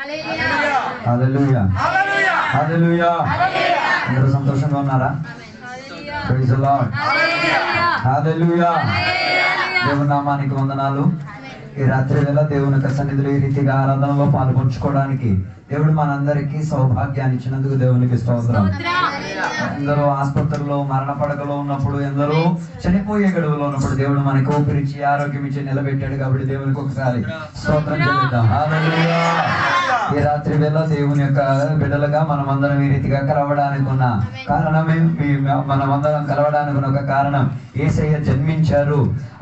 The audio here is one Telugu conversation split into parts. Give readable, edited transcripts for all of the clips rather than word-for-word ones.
హల్లెలూయా హల్లెలూయా. అందరూ సంతోషంగా ఉన్నారా? Praise the Lord. హల్లెలూయా. దేవుని నామానికి వందనాలు. ఈ రాత్రి వేళ దేవుని యొక్క సన్నిధిలో ఈ రీతిగా ఆరాధనలో పాల్గొంచుకోవడానికి దేవుడు మనందరికీ సౌభాగ్యాన్ని ఇచ్చినందుకు దేవునికి స్తోత్రం. ఎందరో ఆసుపత్రుల్లో మరణ పడకలో ఉన్నప్పుడు, ఎందరో చనిపోయే గడువులో ఉన్నప్పుడు దేవుడు మనకు ఊపిరిచ్చి ఆరోగ్యం ఇచ్చి నిలబెట్టాడు. కాబట్టి దేవునికి ఒకసారి స్తోత్రం చెల్లిద్దాం. హల్లెలూయా. ఈ రాత్రి వేళ దేవుని యొక్క బిడ్డలుగా మనమందరం ఈ రీతిగా కలవడానికి ఉన్న కారణమే, మనమందరం కలవడానికి ఉన్న ఒక కారణం యేసయ్య జన్మించారు.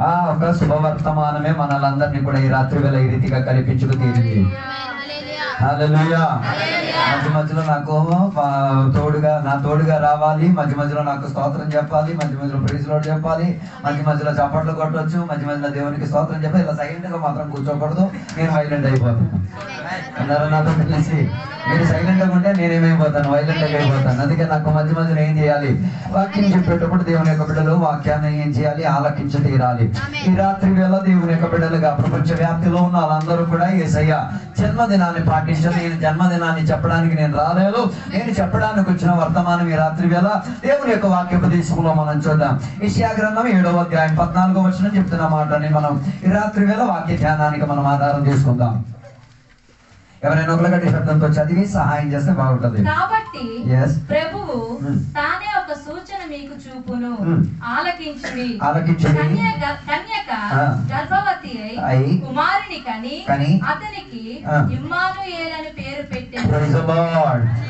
ఆ ఒక శుభవర్తమానమే మనలందరినీ కూడా ఈ రాత్రి వేళ ఈ రీతిగా కల్పించుకు తీరింది. హల్లెలూయా. మధ్య మధ్యలో నాకు తోడుగా రావాలి, మధ్య మధ్యలో నాకు స్తోత్రం చెప్పాలి, మధ్య మధ్యలో ప్రైజ్ లార్డ్ చెప్పాలి, మధ్య మధ్యలో చప్పట్లు కొట్టవచ్చు, మధ్య మధ్యలో దేవునికి స్తోత్రం చెప్పాలి. ఇలా సైలెంట్ గా మాత్రం కూర్చోకూడదు. నేను వైలెంట్ అయిపోతాను. అందరూ నాతో తెలిసి మీరు సైలెంట్ గా ఉంటే నేనేమైపోతాను, వైలెంట్ గా అయిపోతాను. అందుకే నాకు మధ్య మధ్యలో ఏం చేయాలి, వాక్యం చెప్పేటప్పుడు దేవుని యొక్క బిడ్డలు వాక్యాన్ని ఏం చేయాలి, ఆలకించి తీరాలి. ఈ రాత్రి వేళ దేవుని యొక్క బిడ్డలుగా ప్రపంచ వ్యాప్తిలో ఉన్న వాళ్ళందరూ కూడా యేసయ్య జన్మదినాన్ని పాటించాలి. నేను జన్మదినాన్ని చెప్పడానికి నేను రాలేదు, నేను చెప్పడానికి వచ్చిన వర్తమానం ఈ రాత్రి వేళ దేవుని యొక్క వాక్యోపదేశంలో మనం చూద్దాం. యెషయా గ్రంథం 7వ అధ్యాయం 14వ వచనం చెప్తున్న మాటని మనం ఈ రాత్రి వేళ వాక్య ధ్యానానికి మనం ఆధారం చేసుకుందాం. ఎవరైనా ఒకటి శబ్దంతో చదివి సహాయం చేస్తే బాగుంటది. కాబట్టి ప్రభువు తానే ఒక సూచన మీకు చూపును, ఆలకించుడి. కన్యక గర్భవతి అయి కుమారుని కని అతనికి ఇమ్మానుయేలు అని పేరు పెట్టారు.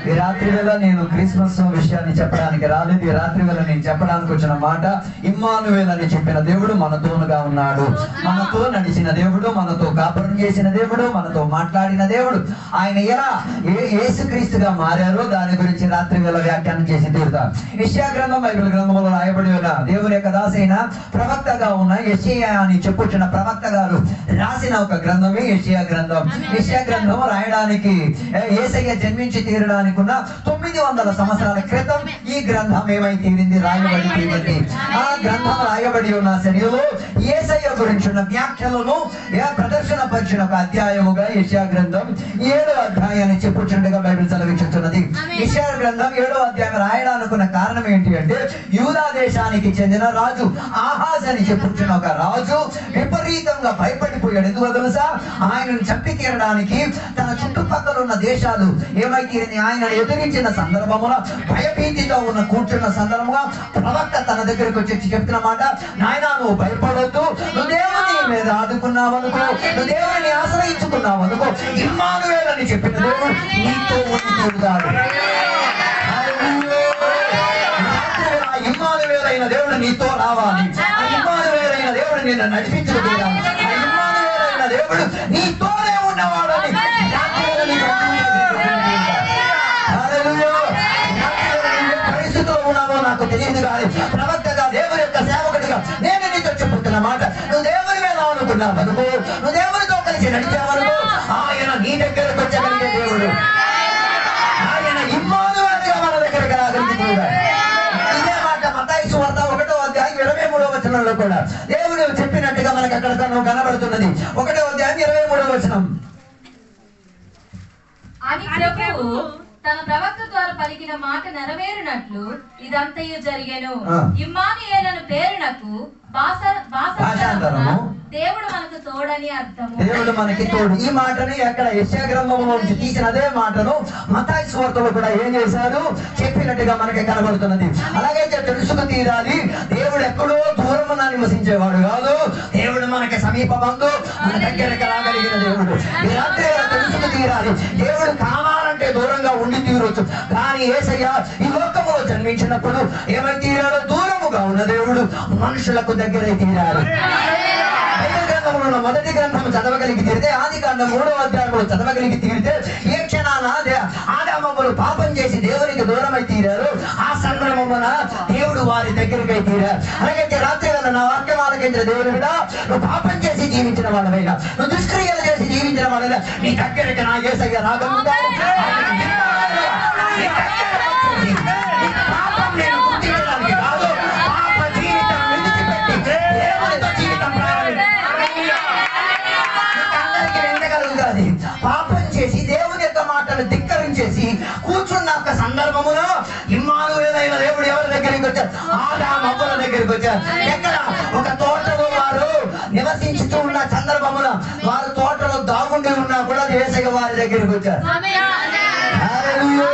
ఈ రాత్రి వేళ నేను క్రిస్మస్ విషయాన్ని చెప్పడానికి రాలేదు. ఈ రాత్రి వేళ నేను చెప్పడానికి వచ్చిన మాట ఇమ్మానుయేలు అని చెప్పిన దేవుడు మనతోనుగా ఉన్నాడు, మనతో నడిచిన దేవుడు, మనతో కాపురం చేసిన దేవుడు, మనతో మాట్లాడిన దేవుడు. ఆయన ఎలా యేసుక్రీస్తుగా మారారో దాని గురించి రాత్రి వేళ వ్యాఖ్యానం చేసి తీరుతారు. యెషయా గ్రంథం బైబిల్ గ్రంథంలో రాయబడి ఉన్న దేవుని యొక్క దాసైన ప్రవక్తగా ఉన్న యెషయా అని చెప్పుచున్న ప్రవక్త గారు రాసిన ఒక గ్రంథమే యెషయా గ్రంథం. యెషయా గ్రంథం రాయడానికి యేసయ్య జన్మించి తీరడానికి ఉన్న 900 సంవత్సరాల క్రితం ఈ గ్రంథం ఏమై తీరింది, రాయబడి తీరింది. ఆ గ్రంథం రాయబడి ఉన్న శరీరంలో యేసయ్య గురించి ఉన్న వ్యాఖ్యలను ప్రదర్శన పరిచిన ఒక అధ్యాయముగా యెషయా గ్రంథం 7వ అధ్యాయాన్ని చెప్పుచుండగా బైబిల్ సెలవిస్తున్నది. యెషయా గ్రంథం 7వ అధ్యాయం రాయడానుకున్న కారణం ఏంటి అంటే, యూదా దేశానికి చెందిన రాజు ఆహాజ్ అని చెప్పుచున్న ఒక రాజు విపరీతంగా భయపడిపోయాడు. ఎందుకు తెలుసా? ఆయనను చంపి తీరడానికి తన చుట్టుపక్కల ఉన్న దేశాలు ఏమైతే ఆయన ఎదిరించిన సందర్భమున భయభీతితో ఉన్న కూర్చున్న సందర్భంగా ప్రవక్త తన దగ్గరకు వచ్చి చెప్తున్న మాట, నాయనా నువ్వు భయపడొద్దు, నువ్వు దేవుని మీద ఆదుకున్నావనుకో, నువ్వు దేవుని ఆశ్రయించుకున్నావనుకో, ఇమ్మానుయేలు అని చెప్పిన దేవుడు నీతో ఉండి తీరుతాడు. ఇమ్మానుయేలు అయిన దేవుడు నీతో రావాలి. ఆ ఇమ్మానుయేలు అయిన దేవుడు నిన్ను నడిపించుకుంటాడు. ఆ ఇమ్మానుయేలు అయిన దేవుడు నీతోనే ఉన్నవాడని పరిస్థితిలో ఉన్నావో నాకు తెలియదు, కానీ ప్రవక్తగా దేవుని యొక్క సేవకుడిగా నేను నీతో చెప్పుతున్న మాట, నువ్వు దేవుని మీద అనుకున్నావు అనుకో, నువ్వు దేవునితో కలిసి నడిచావనుకో, ఆయన నీ దగ్గరకు వచ్చగలిగే దేవుడు. ఆయన ఇమ్మానుయేలుగా మన దగ్గరకు రాగలిగిన. ఇదే మాట మత్తయి సువార్త 1వ అధ్యాయం 23వ వచనంలో కూడా దేవుడు చెప్పినట్టుగా మనకు అక్కడ కనబడుతున్నది. 1వ అధ్యాయం 23వ వచనం. అని ప్రభువు తన ప్రవక్త ద్వారా పలికిన మాట నెరవేరినట్లు ఇదంతయు జరిగెను. ఇమ్మానుయేలు పేరునకు భాషాంతరము దేవుడు మనకు తోడని అర్థము. దేవుడు మనకి తోడు. ఈ మాటని అక్కడ యెషయా గ్రంథంలో నుంచి తీసిన అదే మాటను మత్తయి సువార్తలో కూడా ఏం చేశారు, చెప్పినట్టుగా మనకి కనబడుతున్నది. అలాగైతే తెలుసుకు తీరాలి, దేవుడు ఎక్కడో దూరమున నివసించేవాడు కాదు, దేవుడు మనకి సమీప బంధు, మన దగ్గరకు రాగలిగిన దేవుడు. ఈ రాత్రి తెలుసుకు తీరాలి, దేవుడు కావాలంటే దూరంగా ఉండి తీరొచ్చు, కానీ యేసయ్య ఈ లోకములో జన్మించినప్పుడు ఏమై తీరాడో, దూరముగా ఉన్న దేవుడు మనుషులకు దగ్గరై తీరాడు. మొదటి గ్రంథం చదవగలిగి తీరితే, ఆది కాండం 3వ అధ్యాయంలో చదవగలిగి తీరితే, ఏ క్షణాన ఆదామవ్వలు పాపం చేసి దేవునికి దూరమై తీరారు, ఆ సందర్భమున దేవుడు వారి దగ్గరికి తీరారు. అలాగైతే రాత్రి వేళ నా వాక్యం ఆలకించిన దేవుడు కూడా, నువ్వు పాపం చేసి జీవించిన వాళ్ళైనా, నువ్వు దుష్క్రియలు చేసి జీవించిన వాళ్ళైనా నీ దగ్గరికి నా యేసయ్య రాగలుగుతాడు. పాపం చేసి దేవుని వచ్చారు? ఆదాము అవ్వల దగ్గరికి వచ్చారు. ఎక్కడ? ఒక తోటలో వారు నివసించుతూ ఉన్న సందర్భంలో వారు తోటలో దాగుండి ఉన్నా కూడా యేసయ్య వారి దగ్గరికి వచ్చారు. హల్లెలూయా.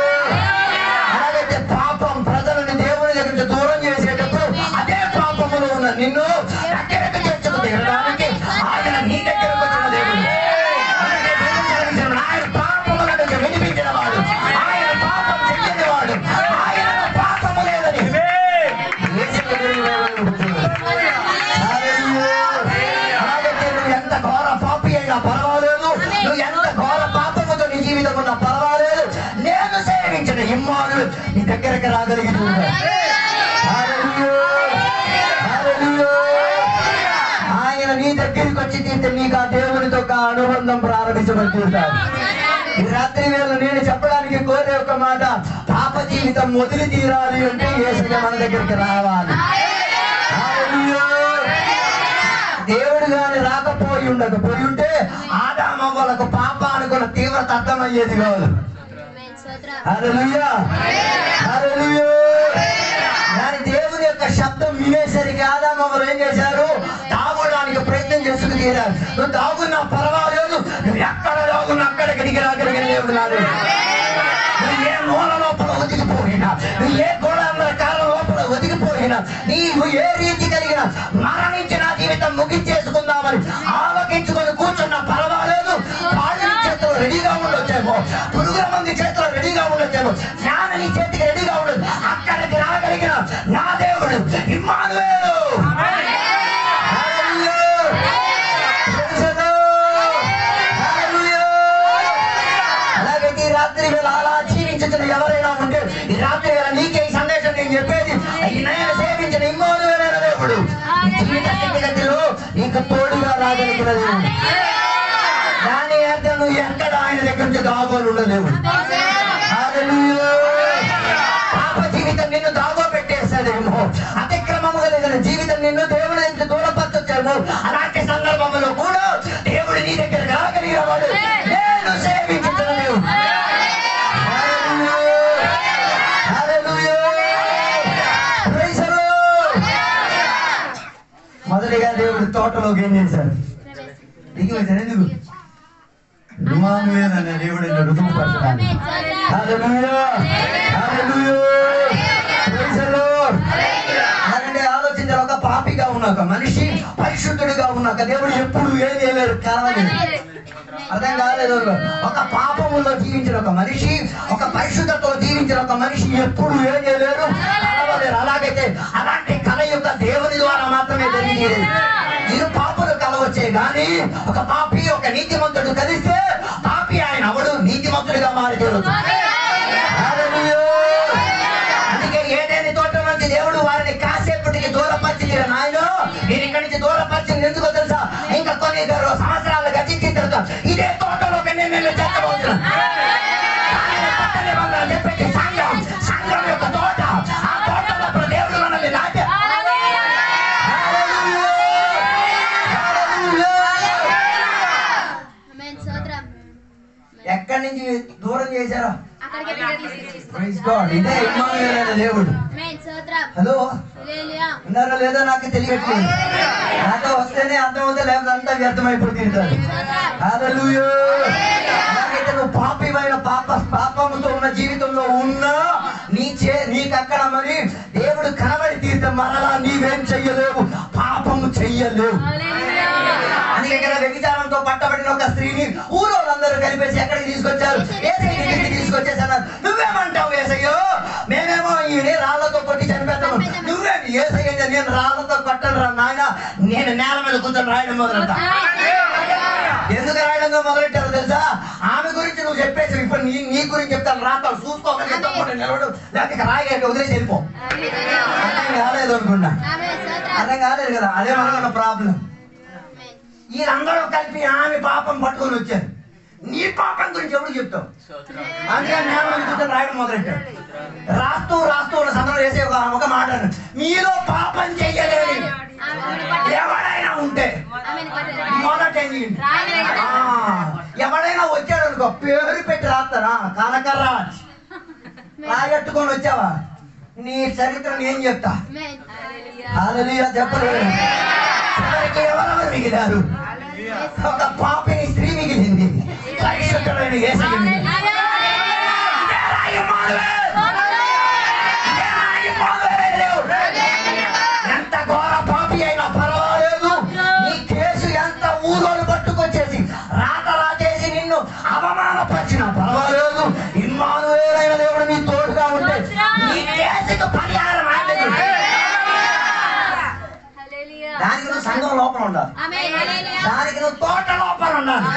అలాగైతే పాపం ప్రజలను దేవుని దగ్గర నుంచి దూరం చేసేటప్పుడు అదే పాపములో ఉన్న నిన్ను దగ్గరకు తెచ్చుకు తీరడానికి ఆయన నీ దగ్గరకు వచ్చిన దేవుడు. ఆయన పాపముల నుంచి విడిపించిన వాడు, ఆయన పాపం చెందిన వాడు, ఆయన పాపము లేదని అలాగైతే నువ్వు ఎంత ఘోర పాపి అయినా పర్వాలేదు, నువ్వు ఎంత ఘోర పాపముతో నీ జీవితం ఉన్నా పర్వాలేదు, నేను సేవించిన ఇమ్మానుయేలు నీ దగ్గరకు రాగలిగిన ఆయన నీ దగ్గరికి వచ్చి తీస్తే నీకు ఆ దేవునితో ఒక అనుబంధం ప్రారంభించబడి తీరుతాడు. ఈ రాత్రి వేళ నేను చెప్పడానికి కోరే ఒక మాట, పాప జీవితం వదిలి తీరాలి అంటే యేసయ్య మన దగ్గరికి రావాలి. దేవుడు గాని రాకపోయి ఉండకపోయి ఉంటే ఆదాము అవ్వలకు పాప అనుకున్న తీవ్రత అర్థమయ్యేది కాదు. హల్లెలూయా, హల్లెలూయా. కానీ దేవుని యొక్క శబ్దం వినేసరికి ఆదాము అవ్వలు ఏం చేశారు? దాగడానికి ప్రయత్నం చేసుకు తీరారు. నువ్వు దాగున్నా పర్వాలేదు, నువ్వు ఎక్కడ దాగున్నా అక్కడికి దిగి రాగలిగిన దేవుడు నాడు. నువ్వు ఏ మూల లోపల ఒదిగిపోయినా, నువ్వు ఏ గోళాంధ్ర కాలం లోపల ఒదిగిపోయినా, నీవు ఏ రీతి కలిగిన మరణించిన జీవితం ముగించేసుకుందామని ఆలోచించుకొని కూర్చున్నా పర్వాలేదు. పాడి చేతిలో రెడీగా ఉండొచ్చేమో, పురుగుల మంది చేతిలో రెడీగా ఉండొచ్చేమో, జ్ఞాన నీ చేతికి రెడీగా ఉండదు. అక్కడికి రాగలిగిన నా దేవుడు ఇమ్మానుయేలు. అలాగైతే ఈ రాత్రి వేళ అలా జీవించిన ఎవరైనా ఉంటే ఈ రాత్రి వేళ నీకే ఈ సందేశం నేను చెప్పేది, నేను సేవించిన ఇమ్మానుయేలైన దేవుడు ఈ జీవిత స్థితిగతిలో నీకు తోడుగా రాగలిగిన దేవుడు. దాని అర్థం నువ్వు ఎక్కడ ఆయన దగ్గర నుంచి దాగోలు ఉండలేవు. పాప జీవితం నిన్ను దాగో పెట్టేస్తాడేమో, అతిక్రమముగా లేదని జీవితం నిన్ను దేవుడి నుంచి దూరపరచొచ్చేమో, అలాంటి సందర్భంలో కూడా దేవుడు నీ దగ్గర రాగలిగిన వాడు నేను సేవించిన దేవుడు. మొదటిగా దేవుడు తోటలోకి ఏం చేశాడు? దిగి వచ్చాడు. ఎందుకు? ఇమ్మానుయేలు అనే దేవుడిని రుజువుపరచడానికి. ఆలోచించారు, ఒక పాపిగా ఉన్నాక మనిషి పరిశుద్ధుడిగా ఉన్నాక దేవుడు ఎప్పుడు ఏం చేయలేరు, కలవలేదు. అర్థం కాలేదు. ఒక పాపములో జీవించిన ఒక మనిషి, ఒక పరిశుద్ధతో జీవించిన ఒక మనిషి ఎప్పుడు ఏం చేయలేరు, కలవలేరు. అలాగైతే అలాంటి కళ యొక్క దేవుని ద్వారా మాత్రమే జరిగేది. ఇరు పాపులు కలవచ్చే గాని ఒక పాపి ఒక నీతిమంతుడు కలిస్తే పాపి ఆయన అవడు నీతిమంతుడిగా మారి జరుగుతుంది. అందుకే ఏదేని తోట నుంచి దేవుడు వారిని కాసేపటికి దూరపరిచి, నాయన నేను ఇక్కడి నుంచి దూరపరిచింది ఎందుకో తెలుసా? ఇంకా కొన్ని సంవత్సరాలు గతించిన తర్వాత ఇదే తోటలో నేను చెప్పబోతున్నాను. చెప్పేది సంఘం, సంఘం యొక్క తోట. ఆ తోట లోపల దేవుడు మనల్ని నాటే. ఎక్కడి నుంచి దూరం చేశారో ఇదే ఇమ్మానుయేలు దేవుడు. హలో, ఉన్నారో లేదో నాకు తెలియట్లేదు. నాతో వస్తేనే అర్థమవుతా, లేకపోతే అంతా వ్యర్థమైపోతుంది. హల్లెలూయా. అలాగైతే నువ్వు పాపివైన పాపముతో ఉన్న జీవితంలో ఉన్నా నీకు అక్కడ మరి దేవుడు కనబడి తీర్థం మరలా నీవేం చెయ్యలేవు, పాపము చెయ్యలేవు. అందుకే కదా వ్యభిచారంతో పట్టబడిన ఒక స్త్రీని ఊరోళ్ళందరూ కలిపేసి ఎక్కడికి తీసుకొచ్చారు? యేసయ్య దగ్గరికి తీసుకొచ్చేసన్నారు. నువ్వేమంటావు యేసయ్యో? మేమేమో ఈయన రాళ్లతో కొట్టి చనిపెడతాము, నువ్వేమి యేసయ్య? నేను రాళ్లతో కొట్టను రా నాయన, నేను నేల మీద కూర్చొని రాయడం మొదలెడతా. ఎందుకు రాయడంగా మొదలెట్టారో తెలుసా? ఆమె గురించి నువ్వు చెప్పేసి ఇప్పుడు నీ గురించి చెప్తాను, రాతావు చూసుకోవాలి, నిలవడు, లేకపోతే రాయగా వదిలేసి వెళ్ళిపో. అర్థం కాలేదు అనుకున్నా, అర్థం కాలేదు కదా, అదే మనకున్న ప్రాబ్లం. వీళ్ళందరూ కలిపి ఆమె పాపం పట్టుకొని వచ్చారు. నీ పాపం గురించి ఎవరు చెప్తావు? అందుకని నేను కూర్చొని రాయడం మొదలెట్టాడు. రాస్తూ ఉన్న సందర్భం వేసే ఒక మాట, మీలో పాపం చెయ్యలేదు ఎవడైనా ఉంటే మొదట ఎవడైనా వచ్చాడు అనుకో, పేరు పెట్టి రాస్తారా? కనకర్రా రాయట్టుకొని వచ్చావా? నీ చరిత్రను ఏం చెప్తా. హల్లెలూయా చెప్పలేదు. చివరికి ఎవరెవరు మిగిలారు? ఒక పాపిని స్త్రీ మిగిలింది, పరిశుద్ధమైన యేసయ్య మిగిలింది. ఎంత ఘోర పాపి అయినా పర్వాలేదు, నీ కేసు ఎంత ఊరోలు పట్టుకొచ్చేసి రాత రాచేసి నిన్ను అవమానపరిచినా పర్వాలేదు, ఇమ్మానుయేలైన దేవుడు నీ తోడుగా ఉంటే నీ కేసుకు పరిహారం. దానికి నువ్వు సంఘం లోపల ఉండాలి, దానికి నువ్వు తోట లోపల ఉండాలి.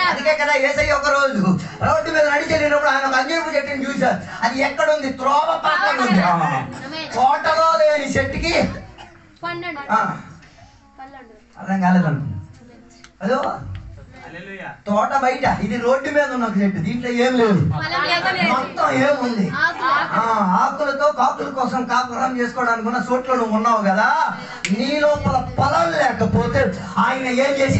అందుకే కదా యేసయ్య ఒక రోజు రోడ్డు మీద నడిచెళ్ళినప్పుడు ఆయన ఒక అంజూరపు చెట్టుని చూశారు. అది ఎక్కడుంది? త్రోవ పక్కన ఉంది. తోటలో లేని చెట్టుకి అర్థం కాలేదనుకున్నా. అదో తోట బయట, ఇది రోడ్డు మీద ఉన్న ఒక చెట్టు, దీంట్లో ఏం లేదు, మొత్తం ఏముంది? ఆకులతో కాకుల కోసం కాపురం చేసుకోవడానికి ఉన్న చోట్ల నువ్వు ఉన్నావు కదా. నీ లోపల పొలం లేకపోతే ఆయన ఏం చేసి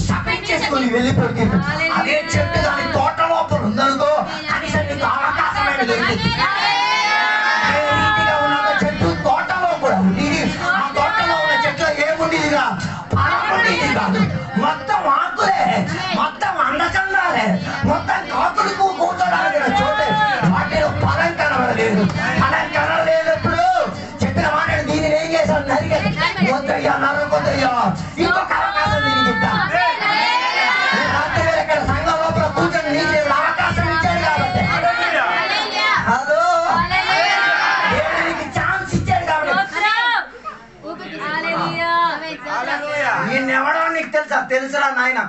శపించేసుకుని వెళ్ళిపోతుంది. అదే చెట్టు దాని తోట లోపల ఉందనుకో, కనీసం నీకు అవకాశమైన దొరికింది. చెట్టు తోటలో కూడా ఉండేది. ఆ తోటలో ఉన్న చెట్లు ఏముండేదిగా? ఫలం ఉండేది కాదు, మొత్తం ఆకులే, మొత్తం అందచందాలే, మొత్తం కాకులకు కూర్చోడానికి చోటే. వాటిలో ఫలం కనబడలేదు. ఫలం కనబడలేనప్పుడు చెప్పిన మాట దీనిని ఏం చేశాను? నరిగాను. వద్దయ్యా, నరకొద్దయ్యా, ఇంకొక అవకాశం దీనికి ఇద్దా. రాత్రి వేళ ఇక్కడ సంఘం లోపల కూర్చొని నీకు అవకాశం ఇచ్చాడు కాబట్టి, హలో, దేవునికి ఛాన్స్ ఇచ్చాడు కాబట్టి. నేనెవడో నీకు తెలుసా? తెలుసురా నాయన,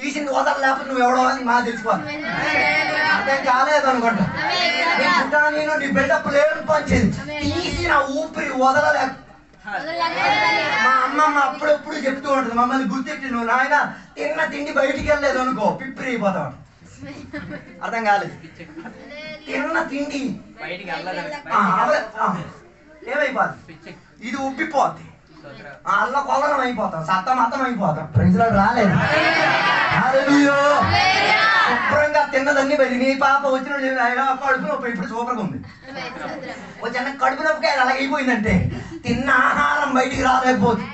తీసింది వదల లేకపోతే నువ్వు ఎవడో అని మాకు తెలుసుకోవాలి. అర్థం కాలేదు అనుకుంటా. నీ పుట్టానీను నీ బిల్డప్ లేని పంచేది, తీసిన ఊపిరి వదలలేక. మా అమ్మమ్మ అప్పుడప్పుడు చెప్తూ ఉంటుంది, మమ్మల్ని గుర్తెట్టి, నువ్వు నాయన తిన్న తిండి బయటికి వెళ్ళలేదు అనుకో పిప్పిరి అయిపోతావు. అర్థం కాలేదు. తిన్న తిండి ఏమైపోద్ది? ఇది ఉబ్బిపోద్ది, అల్ల కొలనం అయిపోతాం, సత్తమతం అయిపోతాం. ప్రజలు రాలేదు. శుభ్రంగా తిన్నదన్నీ బయట. నీ పాప వచ్చిన కడుపు నొప్పి ఇప్పుడు సూపర్గా ఉంది. వచ్చిన కడుపు నొప్పికి అలాగ అయిపోయిందంటే తిన్న ఆహారం బయటికి రాలేకపోతుంది.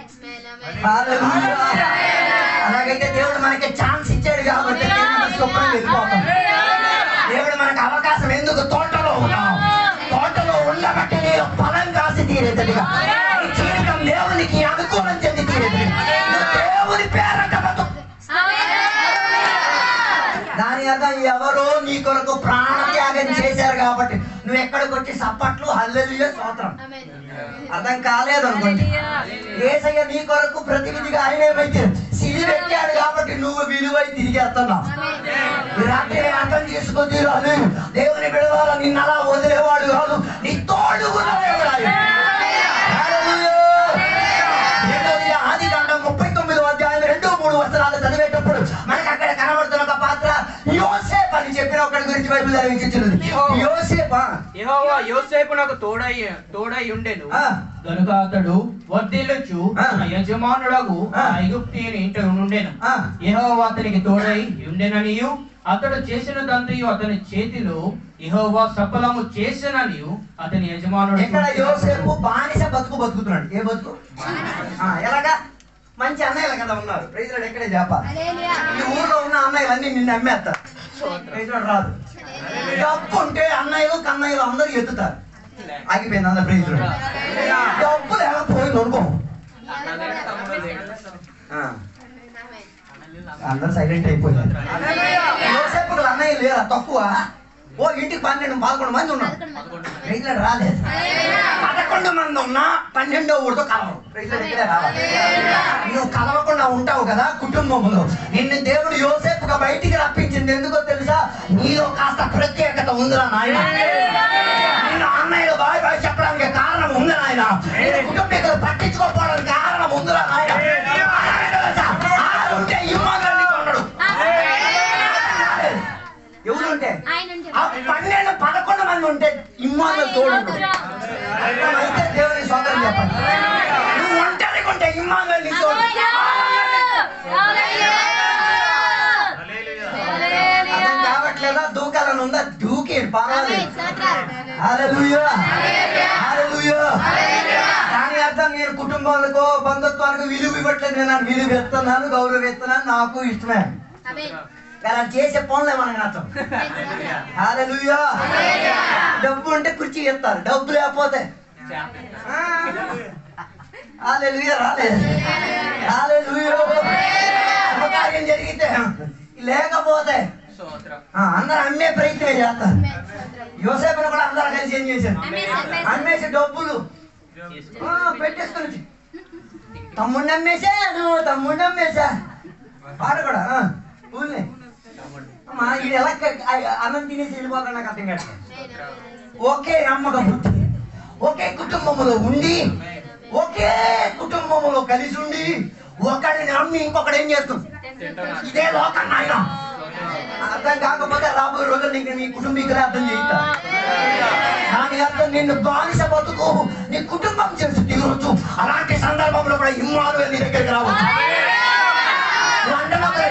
అలాగైతే దేవుడు మనకి ఛాన్స్ ఇచ్చాడు కాబట్టి శుభ్రంగా వెళ్ళిపోతాం. దేవుడు మనకు అవకాశం ఎందుకు? తోటలో ఉన్నాం. తోటలో ఉండబట్టి నేను ఫలం కాసి తీరేదిగా, జీవితం దేవునికి అనుకూలం చెంది తీరేదిగా, దేవుని పేరంట బతుకు. దాని అర్థం ఎవరో నీ కొరకు ప్రాణత్యాగం చేశారు కాబట్టి నువ్వు ఎక్కడికి వచ్చి సప్పట్లు హల్లెలూయా స్తోత్రం. అర్థం కాలేదు అనుకోండి. యేసయ్య నీ కొరకు ప్రతినిధిగా ఆయన ఏమైతే సిలువ పెట్టాడు కాబట్టి నువ్వు విలువై తిరిగేస్తున్నావు. ఈ రాత్రి అర్థం చేసుకొని రాదు. దేవుని బిడవాల నిన్ను అలా వదిలేవాడు కాదు, నీ తోడు కూడా ఆదికాండం 39వ అధ్యాయం 2-3 వచనాలు చదివేటప్పుడు మనకి అక్కడ కనబడుతున్న ఒక పాత్ర యోసేపు అని చెప్పిన ఒకటి గురించి బైబిల్ చదివించినది. యెహోవా యోసేపునకు తోడై ఉండెను గనుక అతడు వర్ధిల్లుచు యజమానుడగు ఐగుప్తీయుని ఇంట ఉండెను. యెహోవా అతనికి తోడై ఉండెననియు అతడు చేసినదంతయు అతని చేతిలో యెహోవా సఫలము చేసిననియు అతని యజమానుడు. ఇక్కడ యోసేపు బానిస బతుకు బతుకుతున్నాడు. ఏ బతుకు? ఎలాగా? మంచి అన్నయ్యలు కదా ఉన్నారు. ప్రైజ్లాడు ఎక్కడే చెప్పాలి. ఈ ఊర్లో ఉన్న అన్నయ్యలన్నీ నిన్ను అమ్మేస్తారు. ప్రైజ్లాడు రాదు. డబ్బు ఉంటే అన్నయ్యలు కన్నయ్యలు అందరూ ఎత్తుతారు. ఆగిపోయింది అందరు ప్రైజ్లాడు. డబ్బు లేకపోయింది అనుకో, అందరు సైలెంట్ అయిపోయారు. యోసేపుకు అన్నయ్య లేరా? తక్కువ. ఓ ఇంటికి 12-11 మంది ఉన్నారు. ప్రైజ్లాడు రాలేదు. 11 మంది ఉన్నా 12వ ఊరితో కలవరు. ప్రైజ్లాడు ఇక్కడే రావాలి. నువ్వు కలవకుండా ఉంటావు కదా కుటుంబంలో. నిన్ను దేవుడు యోసేపుగా బయటికి రప్పించింది ఎందుకో తెలుసా? నీలో కాస్త ప్రత్యేకత ఉందిరా నాయన. నిన్ను అన్నయ్యలు బాయ్ బాయ్ చెప్పడానికి కారణం ఉంది నాయన. కుటుంబీకులు పట్టించుకోకపోవడానికి కారణం ఉందిరా నాయన. ఉంటే ఇమ్మానుయేలు ఉన్నాడు. ఎవరుంటే 12-11 మంది ఉంటే ఇమ్మానుయేలు తోడు. అయితే దేవుని స్వాగతం చెప్పండి. నువ్వు ఒంటరిగా ఉంటే ఇమ్మానుయేలు తోడు. అర్థం కావట్లేదా? దూకాలని ఉందా? దూకేడు పర్వాలేదు. హల్లెలూయా. హల్లెలూయా. దాని అర్థం నేను కుటుంబాలకు బంధుత్వానికి విలువ ఇవ్వట్లేదు, నేను విలువ ఇస్తున్నాను, గౌరవిస్తున్నాను, నాకు ఇష్టమే. కానీ చేసే పనులే మనకు నచ్చం. హల్లెలూయా. డబ్బు ఉంటే కుర్చీ ఇస్తారు, డబ్బు లేకపోతే హల్లెలూయా రాలేదు. హల్లెలూయా. శుభకార్యం జరిగితే లేకపోతే అందరూ అమ్మే ప్రయత్నం చేస్తారు. యోసేపును కూడా అందరూ కలిసి ఏం చేశారు? అమ్మేసి డబ్బులు పెట్టేసుకుని తమ్ముడిని అమ్మేశాను, తమ్ముడిని అమ్మేశా పాట కూడా ఊళ్ళే ఇది ఎలా అన్నం తినేసి వెళ్ళిపోతాడు నాకు అర్థం కాదు. ఒకే నమ్మకం బుద్ధి, ఒకే కుటుంబంలో ఉండి, ఒకే కుటుంబంలో కలిసి ఉండి ఒకడిని నమ్మి ఇంకొకటి ఏం చేస్తుంది? ఇదే లోకం ఆయన. అర్థం కాకపోతే రాబోయే రోజులు నీకు నీ కుటుంబీకులే అర్థం చేయిస్తా. దాని అర్థం నిన్ను బానిస బతుకు నీ కుటుంబం చేసి తీరవచ్చు. అలాంటి సందర్భంలో కూడా ఇమ్మానుయేలు నీ దగ్గరికి రావచ్చు.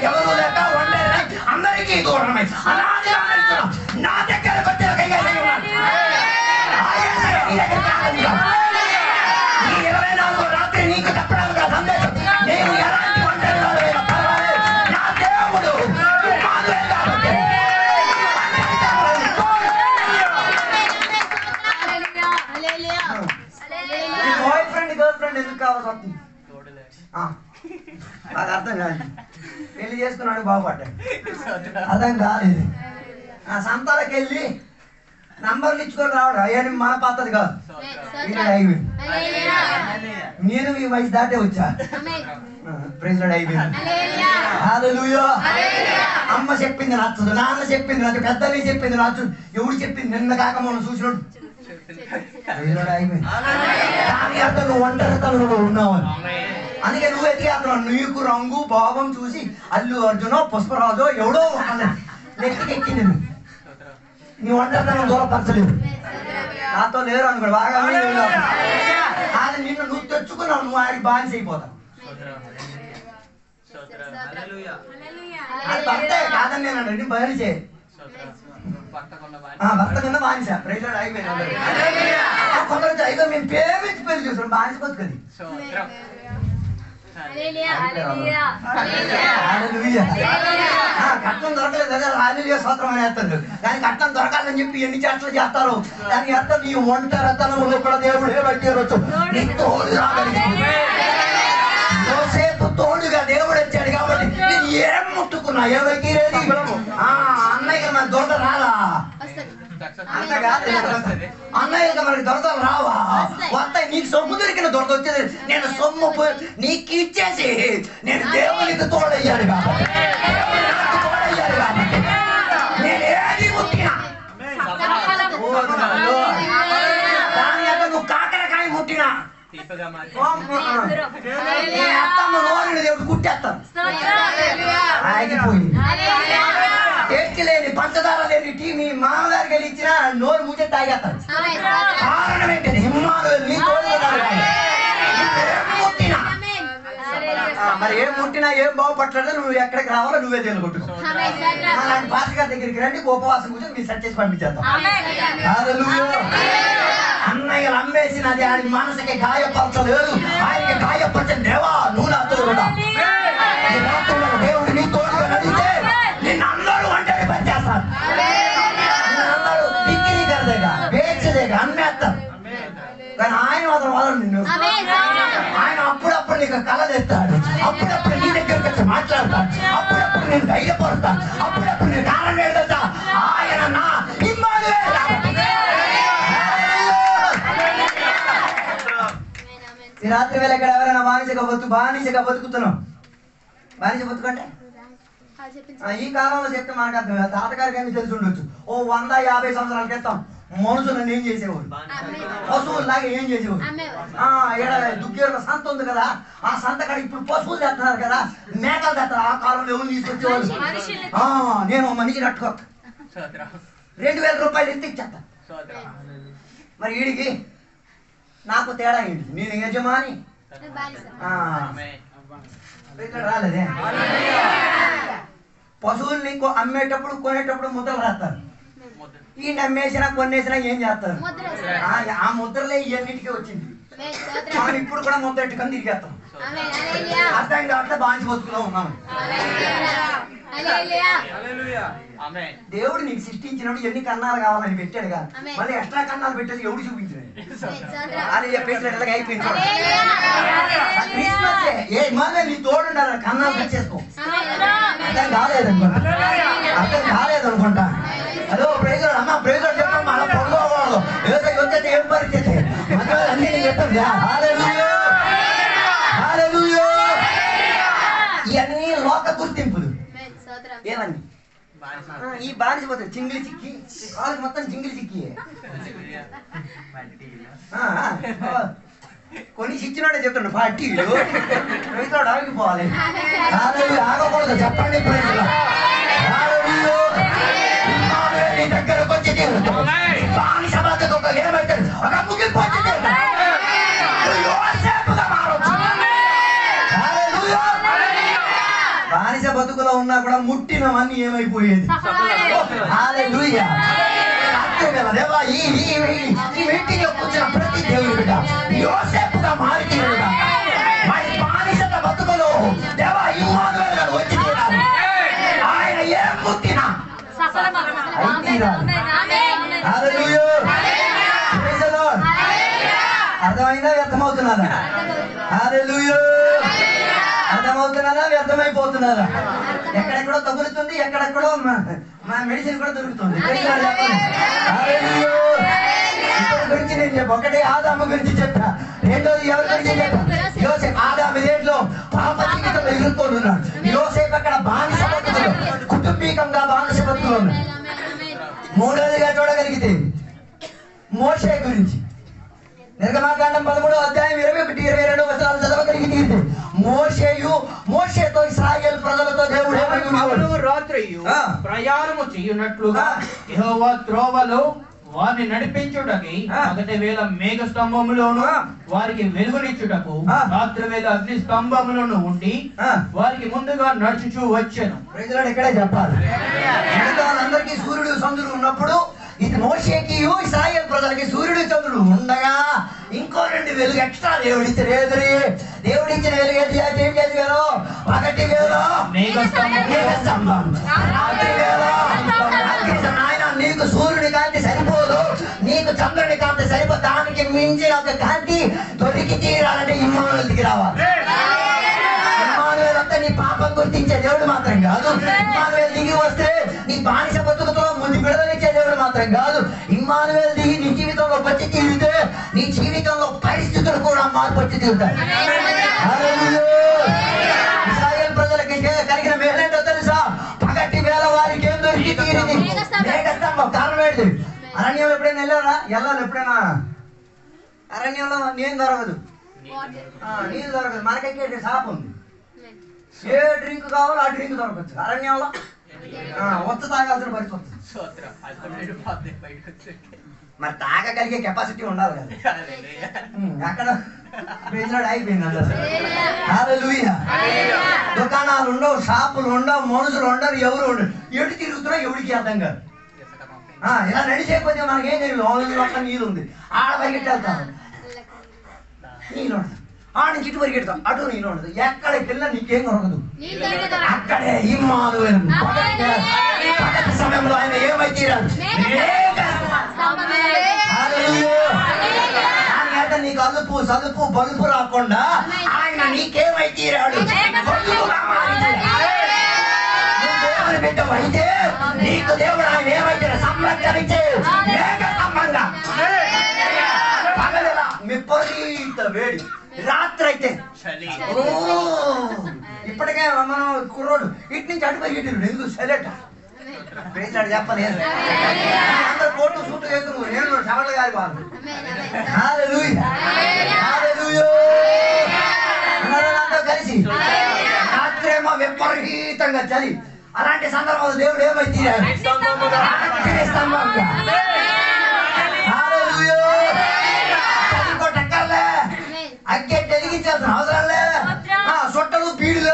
ఎవరు లేక అందరికీ దూరమై నా దగ్గర వచ్చే 24 రాత్రి నీకు చెప్పడం సందేశం. నేను ఎలాంటి ఒంటరిగా పర్వాలేదు, నా దేవుడు బాయ్ ఫ్రెండ్ గర్ల్ ఫ్రెండ్ ఎందుకు కావాల్సి వస్తుంది? నాకు అర్థం కాదు. పెళ్లి చేసుకున్నాడు బాగుపడ్డాడు, అర్థం కాలేదు. సంతాలకు వెళ్ళి నంబర్లు ఇచ్చుకొని రావడం అయ్యని మన పద్ధతి కాదు. నేను ఈ వయసు దాటే వచ్చా. అమ్మ చెప్పింది నచ్చదు, నాన్న చెప్పింది నచ్చదు, పెద్దలు చెప్పింది నచ్చదు, ఎవడు చెప్పింది నిన్న కాక మనం చూసినోడు దాని అర్థం నువ్వు ఒంటరితనంలో ఉన్నావని. అందుకే నువ్వు ఎదిగేస్తున్నావు. నీకు రంగు భావం చూసి అల్లు అర్జునో పుష్పరాజో ఎవడో ఎక్కింది. నీ ఒంటరితనం దూరపరచలేదు, నాతో లేరు అనుకో బాగా. అది నిన్ను నువ్వు తెచ్చుకున్నావు, నువ్వు ఆయనకి బానిస అయిపోతావు. అది భర్తే కాదని నేను అంటే బానిసే, భర్త కింద బానిస. ప్రైజ్లార్డ్ అయిపోయింది. కొందరు అయిపో మేము పేమెంచి పెళ్లి చూసాం, బానిస బతుకది. కట్నం దొరకలేదు కదా హల్లెలూయా స్తోత్రం అని వేస్తారు. కానీ కట్నం దొరకాలని చెప్పి ఎన్ని చేష్టలు చేస్తారు. దాని అర్థం నీ ఒంటరితనంలో కూడా దేవుడే బయటకు నీ తోడు రాగలిగింది. యోసేపు తోడుగా దేవుడు వచ్చాడు కాబట్టి నేను ఏం ముట్టుకున్నా ఎవరికి అన్నయ్య నాకు దొరక రాలా, అన్నయ్య మనకి దొరకలు రావా వస్తాయి. నీకు సొమ్ము దొరికిన దొరక వచ్చేది. నేను సొమ్ము నీకు ఇచ్చేసి నేను దేవునికి తోడయ్యాడు కాబట్టి నేను ఏది ముట్టినా దాని యొక్క నువ్వు కాకరకాయ ముట్టినా అత్తమ్మ నోరుని దేవుడు కుట్టేస్తాను. ఆగిపోయింది. టేస్ట్ లేని పంచదార లేని టీ మీ మామగారికి వెళ్ళి ఇచ్చినా నోరు ముచ్చే తాగేస్తాను. కారణం ఏంటంటే ఇమ్మానుయేలు నీ తోడుగా ముట్టినా మరి ఏం ముట్టినా ఏం బాగుపట్టలేదు. నువ్వు ఎక్కడికి రావాలో నువ్వే తెలుగుట్టుకో. అలాంటి పాస్టర్ గారి దగ్గరికి రండి, ఉపవాసం కూర్చొని మీరు సెట్ చేసి పంపించేద్దాం. అన్నయ్యలు అమ్మేసినది ఆయన మనసుకి గాయపరచలేదు, ఆయనకి గాయపరచని దేవా నువ్వు నా తోడుగా. దేవుడు నీ తోడుగా నడిస్తే నిన్ను అందరూ ఒంటరి పనిచేస్తారు, అందరూ బిక్కిరి కరదేగా వేచదేగా అమ్మేస్తారు. కానీ ఆయన మాత్రం వదలడు నిన్ను. ఆయన అప్పుడప్పుడు నీకు కళ తెస్తాడు, అప్పుడప్పుడు నీ దగ్గరికి వచ్చి మాట్లాడతాడు, అప్పుడప్పుడు నేను ధైర్యపడతాను, అప్పుడప్పుడు నేను కారణం ఏదైతే ఆయన నా ఇమ్మానుయేలు. ఈ రాత్రి వేళ ఇక్కడ ఎవరైనా బానిసగా బతుకుతున్నాం. బానిస బతుకంటే ఈ కాలంలో చెప్తే మనకు అర్థం కాదు. తాతగారికి ఏమి తెలిసి ఉండొచ్చు. ఓ 150 సంవత్సరాల క్రితం మనుషులను ఏం చేసేవాడు? పశువుల్లాగా ఏం చేసేవాడు? దుగ్గేరు సంత ఉంది కదా, ఆ సంత కాడ ఇప్పుడు పశువులు తెస్తున్నారు కదా, మేకలు తెస్తారు. ఆ కాలంలో ఎవరు తీసుకొచ్చేవాళ్ళు? నేను మనిషిని అట్టుకో 2000 రూపాయలు ఎత్తి ఇచ్చేస్తా. మరి వీడికి నాకు తేడా ఏంటి? నేను యజమాని ఇక్కడ రాలేదే. పశువుల్ని అమ్మేటప్పుడు కొనేటప్పుడు ముద్రలు రాస్తారు. ఈ నమ్మేసినా కొన్నేసినా ఏం చేస్తారు? ఆ ముద్రలే ఇవన్నిటికీ వచ్చింది. మనం ఇప్పుడు కూడా ముద్ర ఎట్టుకొని తిరిగేస్తాం. అర్థం కాబట్టి బాంచి బతుకులో ఉన్నాం. దేవుడు నీకు సృష్టించినప్పుడు ఎన్ని కన్నాలు కావాలని పెట్టాడు కదా, మళ్ళీ ఎక్స్ట్రా కన్నాలు పెట్టేసి ఎవడు చూపించాడు? అది చెప్పేసి అయిపోయింది. నీ తోడుండాలి, కన్నాలు తెచ్చేసుకో. అర్థం కాలేదనుకుంటా. అదో ప్రైజ్ అమ్మ, ప్రైజ్ చెప్పమ్మా. అలా పొందకూడదు. వచ్చేది ఏం పరిస్థితి అన్ని చెప్పండి. ఇవన్నీ లోక గుర్తింపులు. ఏమని ఈ బానిస పోతుంది చింగిలి చిక్కి, వాళ్ళకి మొత్తం చింగిలి చిక్కి కొని ఇచ్చినోడే చెప్తుండే పార్టీలు రైతుడు ఆగిపోవాలి. ఆగకూడదు చెప్పండి. దగ్గరకు వచ్చి బానిస బతుకు ఏమైతే ఒక ముగింపు వచ్చింది. బానిస బతుకులో ఉన్నా కూడా ముట్టినవన్నీ ఏమైపోయేది. ప్రతి దేవుడు బిడ్డ యోసేపుగా మారిపోయాడు. మరి బానిస బతుకులో దేవా ఇమ్మానుయేలు గారు వచ్చి ఆయన ఏం ముట్టినా అర్థమైనా వ్యర్థమవుతున్నారా? అర్థమవుతున్నారా? వ్యర్థమైపోతున్నారా? ఎక్కడెక్కడో తగులుతుంది, ఎక్కడెక్కడో మెడిసిన్ కూడా దొరుకుతుంది. గురించి నేను చెప్ప ఒకటి ఆదాము గురించి చెప్పా, రెండోది ఎవరి గురించి చెప్పా? యోసేపు. ఆదాము దేంట్లో పాప జీవితంలో ఎదుర్కొన్నాడు. యోసేపు అక్కడ బానిస బతుకులో, కుటుంబీకంగా బానిస బతుకులో ఉన్నాడు. మూడోదిగా చూడగలిగితే మోషే గురించి నిర్గమాకాండం 13వ అధ్యాయం 21-22 వచనాలు చదవగలిగితే మోషేతో ఇశ్రాయేలు ప్రజలతో దేవుడు రాత్రియు ప్రయాణము చేయునట్లుగా యెహోవా త్రోవలో వారిని నడిపించుటకి మొదటి వేళ మేఘ స్తంభములోను వారికి వెలుగునిచ్చుటకు రాత్రి వేళ అగ్ని స్తంభములను ఉండి వారికి ముందుగా నడుచుచూ వచ్చాను. ప్రజలు ఎక్కడే చెప్పాలి. అందరికీ సూర్యుడు చంద్రుడు ఉన్నప్పుడు ఇది మోషేకి ఇశ్రాయేలు ప్రజలకి సూర్యుడు చంద్రుడు ఉండగా ఇంకో 2 వెలుగు ఎక్స్ట్రా దేవుడిచ్చిన దేవుడిచ్చిన వెలుగు ఏం చేశారు? ఒకటి వేళ మేఘ స్తంభం, రాత్రి వేళ నాయన నీకు సూర్యుడి కాంతి సరిపోదు, నీకు చంద్రుడి కాంతి సరిపోదు, దానికి మించిన ఒక కాంతి దొరికి తీరాలంటే ఇమ్మానుయేలు దిగి రావాలి. ఇమ్మానుయేలు అంతా నీ పాపం గుర్తించే దేవుడు మాత్రం కాదు. ఇమ్మానుయేలు దిగి వస్తే నీ బానిస బతుకుతో ముందు విడుదలిచ్చే దేవుడు మాత్రం కాదు. ఇమ్మానుయేలు దిగి నీ జీవితంలో వచ్చి తీరితే నీ జీవితంలో పరిస్థితులు కూడా మార్పు వచ్చి తీరుతాయి. ఇశ్రాయేలు ప్రజలకి కలిగిన మేలేంటో తెలుసా? పగటి వేళ వారికి ఏం దొరికి తీరింది? మేఘస్తంభం. కారణం ఏంటి? అరణ్యంలో ఎప్పుడైనా వెళ్ళారా? వెళ్ళాలి. ఎప్పుడైనా అరణ్యంలో నీళ్ళు దొరకదు, నీళ్ళు దొరకదు. మనకెక్కే షాప్ ఉంది, ఏ డ్రింక్ కావాలో ఆ డ్రింక్ దొరకచ్చు. అరణ్యంలో వచ్చ తాగాల్సిన పరిస్థితి. మరి తాగగలిగే కెపాసిటీ ఉండాలి కదా. అక్కడ అయిపోయింది. దుకాణాలు ఉండవు, షాపులు ఉండవు, మనుషులు ఉండరు, ఎవరు ఉండరు. ఎటు తిరుగుతున్నా ఎవరికి అర్థం కాదు. ఇలా నడిచేపోతే మనకేం తెలియదు. నీళ్ళు ఉంది, ఆడ పరిగెట్టి వెళ్తాను, నీళ్ళు ఉండదు. ఆడ నుంచి ఇటు పరిగెడతాం, అటు నీళ్ళు ఉండదు. ఎక్కడికి వెళ్ళినా నీకేం దొరకదు. అక్కడే ఇమ్మానుయేలు సమయంలో ఆయన ఏమైతే నీకు అలుపు సలుపు బలుపు రాకుండా ఆయన నీకేమై తీరాడు. దేవుని బిడ్డవైతే నీకు దేవుడు ఆయన ఏమైతే సంరక్షణించే మేఘస్తంభంగా. పగలలా విపరీత వేడి, రాత్రి అయితే ఇప్పటికే మనం కుర్రోడు ఇటు నుంచి అటు పరిగెట్టారు. ఎందుకు సెలెక్ట్ పేసాడు చెప్పలేదు. అందరు కోట్లు సూట్లు వేసుకున్నారు, నేను శవలు గారి వాళ్ళు. కలిసి రాత్రేమో విపరీతంగా చలి. అలాంటి సందర్భంలో దేవుడు ఏమై తీరాడు? ఇంకోటక్కర్లే, అగ్గే వెలిగించాల్సిన అవసరం లే, సొట్టలు పీడులు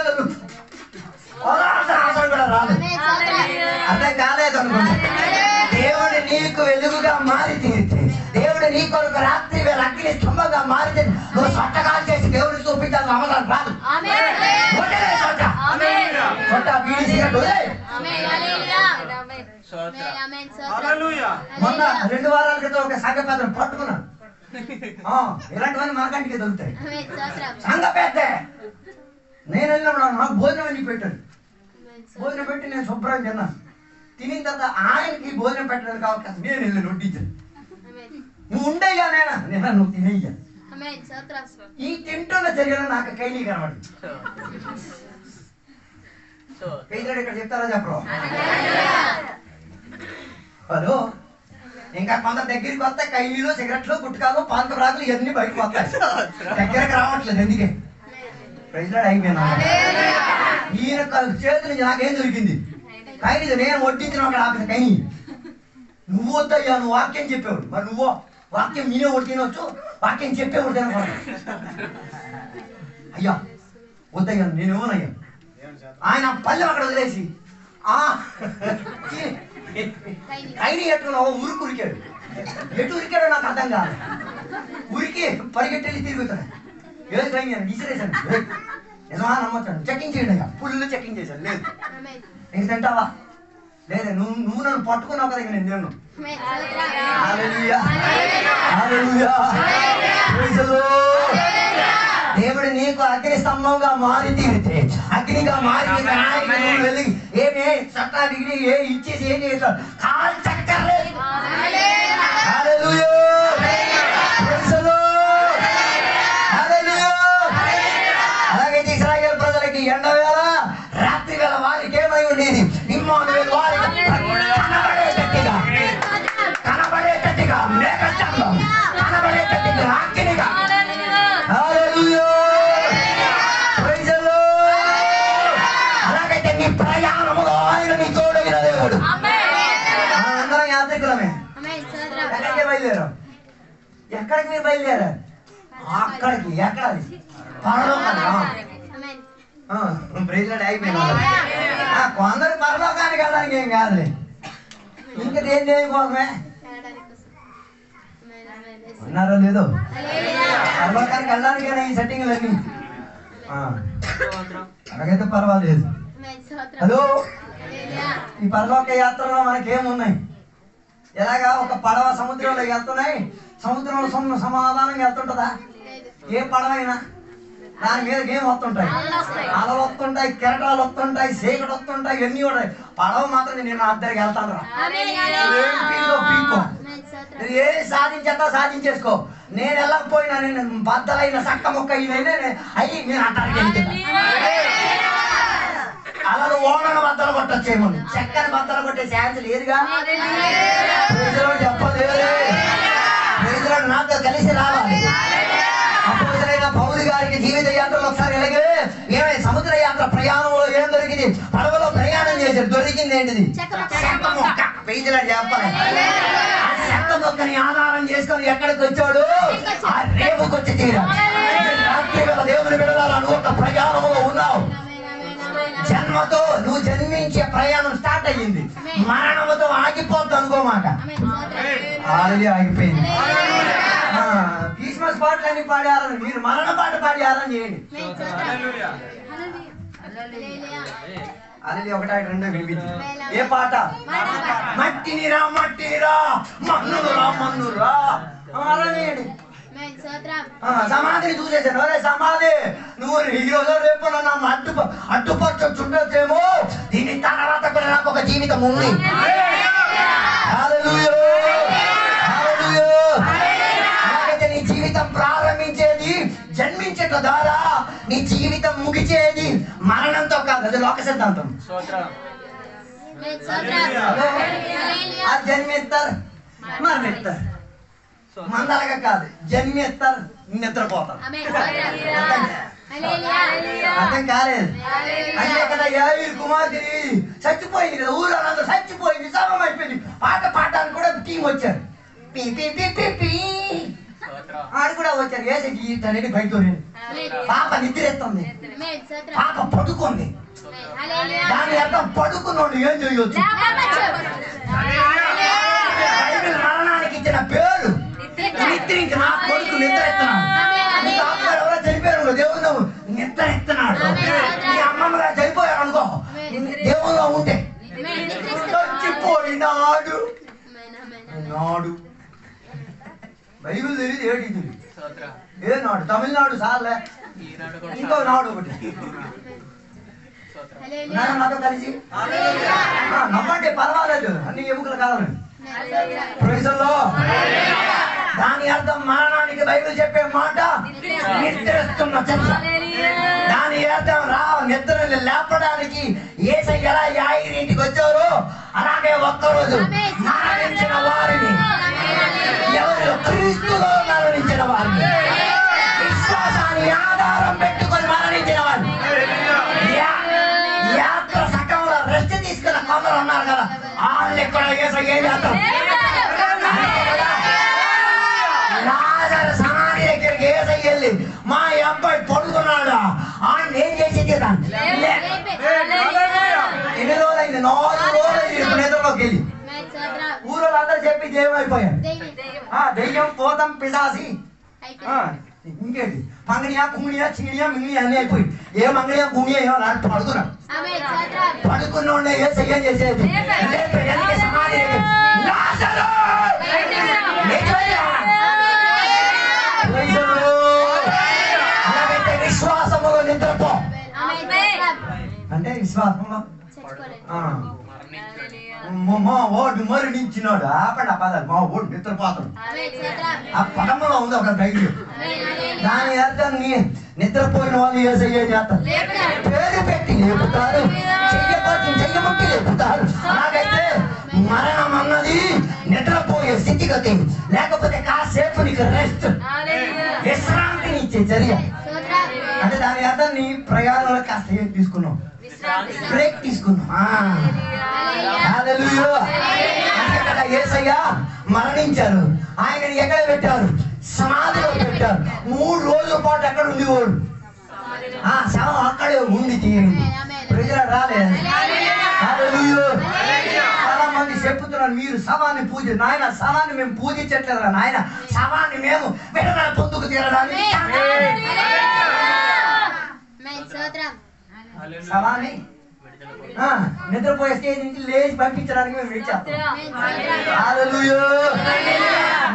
అవసరం కూడా రాదు. అర్థం కాలేదు అనుకోండి. దేవుడు నీకు వెలుగుగా మారి తీరితే, దేవుడు నీ కొరకు రాత్రి వేళ అగ్ని స్తంభంగా మారితే, నువ్వు సొట్టకాలు చేసి దేవుడిని చూపించాల్సిన అవసరం రాదు. మొన్న 2 వారాల క్రితం ఒక సంఘ పెద్దను పట్టుకున్నాను. ఇలాంటివన్నీ మనకంటికి దొరుకుతాయి. సంఘ పెద్ద నేను వెళ్ళినప్పుడు నాకు భోజనం అని పెట్టాడు. భోజనం పెట్టి నేను శుభ్రం తిన్నాను. తినిన తర్వాత ఆయనకి భోజనం పెట్టడానికి అవకాశం నేను వెళ్ళి నొట్టించాను. నువ్వు ఉండేయ్యా నేనా నువ్వు తినేయ్యా. ఈ తింటున్న జరిగిన నాకు కైలీ కనబడి ఇక్కడ చెప్తారా చెప్పరు? హలో, ఇంకా కొంత దగ్గరికి వస్తే కైలీలు, సిగరెట్లు, గుట్కాలు, పాంక బ్రాకులు ఇవన్నీ బయటకు వస్తాయి. దగ్గరకు రావట్లేదు. ఎందుకే ప్రైజ్లాడ్ అయిపోయినా ఈయన చేతి నుంచి నాకేం దొరికింది? కైలీ నేను వడ్డించిన అక్కడ ఆపిన కైని. నువ్వు వద్దయ్యా, నువ్వు వాక్యం చెప్పేవాడు. మరి నువ్వు వాక్యం నేనే ఒకటి తినవచ్చు, వాక్యం చెప్పేవాడు తినకూడదు. అయ్యా వద్దయ్యా, నేనేమోనయ్యా. ఆయన పల్లెం అక్కడ వదిలేసి కైని ఎట్టుకున్నావు ఉరికి ఉరికాడు. ఎటు ఉరికాడో నాకు అర్థం కాదు. ఉరికి పరిగెట్టెళ్ళి తిరుగుతాడు. ఏది కైని విసిరేసాను. నిజమా నమ్మొచ్చాను. చెక్కింగ్ చేయండి అయ్యా. ఫుల్ చెక్కింగ్ చేశాను. లేదు ఇంక తింటావా? లేదే, నువ్వు నన్ను పట్టుకున్నావు కదా, ఇక నేను తిన్ను. దేవుడు నీకు అగ్ని స్తంభంగా మారి తీరితే, అగ్నిగా మారి వెలిగి ఏమే చట్టా డిగ్రీ ఏ ఇచ్చేసి ఏం చేస్తాడు? కాల్ చక్కర్లేదు. అలాగైతే ఇశ్రాయేలు ప్రజలకి ఎండవేళ రాత్రి వేళ వారికి ఏమై ఉండేది? ఇమ్మానుయేలు వారికి కనబడేటట్టుగా మేఘస్తంభం, కనబడేటట్టుగా అగ్నిగా. అలాగైతే నీ ప్రయాణములో ఆయన నీ తోడైన దేవుడు. అందరం యాత్రికులమే. ఎక్కడికి బయలుదేరాం? ఎక్కడికి మీరు బయలుదేరారు? అక్కడికి. ఎక్కడ? పరలోకానికి. అయిపోయినా కొందరు పరలోకానికి వెళ్ళడానికి ఏం కాదులే. ఇంకా దేని కోసమే ఉన్నారో లేదో పరలోకానికి వెళ్ళడానికైనా ఈ సెట్టింగ్లు అన్ని. అలాగైతే పర్వాలేదు. హలో, ఈ పరలోక యాత్రలో మనకేమున్నాయి? ఎలాగా ఒక పడవ సముద్రంలో వెళ్తున్నాయి. సముద్రంలో సమాధానంగా వెళ్తుంటదా? ఏ పడవైనా దాని మీద ఏం వస్తుంటాయి? అలలు వస్తుంటాయి, కెరటాలు వస్తుంటాయి, చీకటి వస్తుంటాయి, ఇవన్నీ ఉంటాయి. పడవ మాత్రం నేను అద్దరికి వెళ్తాను రా. ఏ సాధించేస్తా సాధించేసుకో. నేను వెళ్ళకపోయినా నేను బద్దలైన సక్క మొక్క ఇదైనా అయ్యి నేను అద్దరికి వెళ్తాను. అలలు ఓడను బద్దలు కొట్టొచ్చేమో, చెక్కని బద్దలు కొట్టే ఛాన్స్ లేదుగా. చెప్పలేదు. నాతో కలిసి రావాలి. అపోస్తలుడైన పౌలు గారికి జీవిత యాత్రలో ఒకసారి ఎలాగే ఏమై సముద్ర యాత్ర ప్రయాణంలో ఏం దొరికింది? పడవలో ప్రయాణం చేశాడు. దొరికింది ఏంటిది? చెక్క మొక్క. పేజీలాడు చెప్పాలి. ఆ చెక్క మొక్కని ఆధారం చేసుకొని ఎక్కడికి వచ్చాడు? ఆ రేపుకి వచ్చి తీరాడు. రాత్రి వేళ దేవుని బిడ్డలారా, నువ్వు ఒక ప్రయాణంలో ఉన్నావు. జన్మతో నువ్వు జన్మించే ప్రయాణం స్టార్ట్ అయ్యింది. మరణంతో ఆగిపోద్దు అనుకోమాట. ఆల్రెడీ ఆగిపోయింది. క్రిస్మస్ పాటలన్నీ పాడారని మీరు మరణ పాట పాడారని చేయండి. అది 1 2 వినిపించి. ఏ పాట? మట్టినిరా మట్టినిరా మన్నురా మన్నురా చేయండి. సమాధిని చూసేసాను. అరే సమాధి, నువ్వు ఈరోజు రేపు నన్ను అడ్డుపరచుండొచ్చేమో, దీని తర్వాత కూడా నాకు ఒక జీవితం ఉంది. అలాగైతే నీ జీవితం ప్రారంభించేది జన్మించట ద్వారా, నీ జీవితం ముగిచేది మరణంతో కాదు. అది లోక సిద్ధాంతం. జన్మిస్తారు, మరణిస్తారు. మందలగా కాదు, జన్మిస్తారు, నిద్రపోతారు. అర్థం కాలేదు. అంటే కదా యాయిర్ కుమార్తె చచ్చిపోయింది కదా, ఊళ్ళో అందరూ చచ్చిపోయింది, శవం అయిపోయింది. పాట పాడడానికి కూడా టీం వచ్చారు. P P P P P ఆడు కూడా వచ్చారు. వేసి బయట పాప నిద్రెత్తుంది, పాప పడుకుంది. దాని అర్థం పడుకున్నాడు ఏం చేయొచ్చు. రాత్రి ఇంక నా కొడుకు నిద్ర ఎత్తున్నాడు. నీకు అమ్మగారు ఎవరో చనిపోయారు, దేవుడు నిద్ర ఎత్తున్నాడు. నీ అమ్మమ్మ గారు చనిపోయారు అనుకో, దేవుల్లో ఉంటే చచ్చిపోయినాడు నాడు. బైబిల్ తెలియదు ఏడు ఏ నాడు, తమిళనాడు సార్లే, ఇంకో నాడు ఒకటి నాతో కలిసి నమ్మండి పర్వాలేదు, అన్ని ఎముకలు కావాలండి. దాని అర్థం మరణానికి బైబిల్ చెప్పే మాట నిద్రిస్తున్న చర్చ. దాని అర్థం నిద్ర లేపడానికి యేసయ్య ఎలా 5ంటికి వచ్చారో అలాగే ఒక్కరోజు మరణించిన వారిని, ఎవరు క్రీస్తులో మరణించిన వారిని, విశ్వాసాన్ని ఆధారం పెట్టుకొని మరణించిన వారిని, యాత్ర సకంలో రెస్ట్ తీసుకున్న కొందరు ఉన్నారు కదా, వాళ్ళని కూడా యేసయ్య ఏం చేస్తారు? సమాధి దగ్గరికి యేసయ్య వెళ్ళి మా అబ్బాయి పడుకున్నాడు, ఆయన ఏం చేసి ఎన్ని రోజులైంది? 4 రోజులు నిద్రలోకి వెళ్ళి ఊరు అందరూ చెప్పి జయమైపోయాడు. దెయ్యం పోతం పిశాసి ఇంకేంటి పంగనియా కుంగినియా చిగినియా మింగినియా అన్ని అయిపోయి ఏ మంగళియా కుంగియా ఏమో నాకు పడుకున్నాడు. పడుకున్న యేసయ్య ఏం చేసేది? సమాధి విశ్వాసములో నిద్రపో అంటే విశ్వాసంలో మా ఓడు మరణించినాడు. ఆపండి ఆ పదాలు, మా ఓడు నిద్రపోతాడు. ఆ పదములో ఉంది ఒక ధైర్యం. దాని అర్థం నిద్రపోయిన వాళ్ళు యేసయ్య చేస్తారు, పేరు పెట్టి లేపుతారు, చెయ్యముట్టి లేపుతారు. అలాగైతే మరణం అన్నది నిద్రపోయే స్థితిగతి, లేకపోతే కాసేపు నీకు రెస్ట్ విశ్రాంతిని ఇచ్చే చర్య. అంటే దాని అర్థం నీ ప్రయాణంలో కాస్త ఏం తీసుకున్నావు? బ్రేక్ తీసుకున్నావు. యేసయ్య మరణించారు, ఆయనని ఎక్కడ పెట్టారు? సమాధిలో పెట్టారు. 3 రోజుల పాటు ఎక్కడ ఉండేవాడు? శవం అక్కడే ఉండి తీరింది. ప్రజలు రాలేదు. చాలా మంది చెప్పుతున్నారు, మీరు శవాన్ని పూజ, నాయన శవాన్ని మేము పూజించట్లేదు నాయన, శవాన్ని మేము విడుదల పొందుకు తీరడానికి శవాన్ని నిద్రపోయే స్టేజ్ నుంచి లేచి పంపించడానికి మేము ఇచ్చేస్తాం.